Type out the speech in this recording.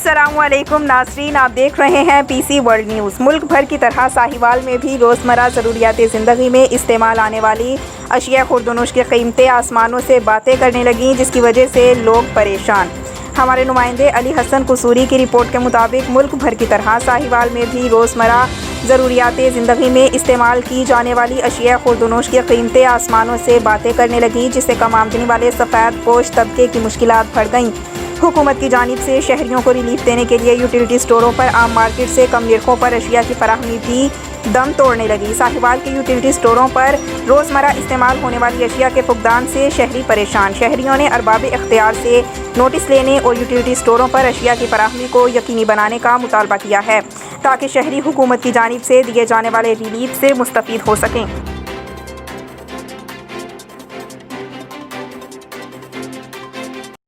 अस्सलामु अलैकुम नाज़रीन, आप देख रहे हैं PC वर्ल्ड न्यूज़। मुल्क भर की तरह साहिवाल में भी रोज़मर्रा ज़रूरियात ज़िंदगी में इस्तेमाल आने वाली अशिया खुर्दनोश की कीमतें आसमानों से बातें करने लगीं, जिसकी वजह से लोग परेशान। हमारे नुमाइंदे अली हसन कसूरी की रिपोर्ट के मुताबिक मुल्क भर की तरह साहिवाल में भी रोज़मर्रा ज़रूरियात ज़िंदगी में इस्तेमाल की जाने वाली अशिया खुर्दनोश की कीमतें आसमानों से बातें करने लगीं, जिससे कम आमदनी वाले सफ़ेद पोश तबके की मुश्किलात बढ़ गईं। हुकूमत की जानिब से शहरियों को रिलीफ देने के लिए यूटिलिटी स्टोरों पर आम मार्केट से कम निरखों पर अशिया की फराहमी भी दम तोड़ने लगी। साहिवाल के यूटिलिटी स्टोरों पर रोज़मर्रा इस्तेमाल होने वाली अशिया के फुकदान से शहरी परेशान। शहरियों ने अरबाब इख्तियार से नोटिस लेने और यूटिलिटी स्टोरों पर अशिया की फराहमी को यकीनी बनाने का मुतालबा किया है, ताकि शहरी हुकूमत की जानिब से दिए जाने वाले रिलीफ से मुस्तफ़ीद हो सकें।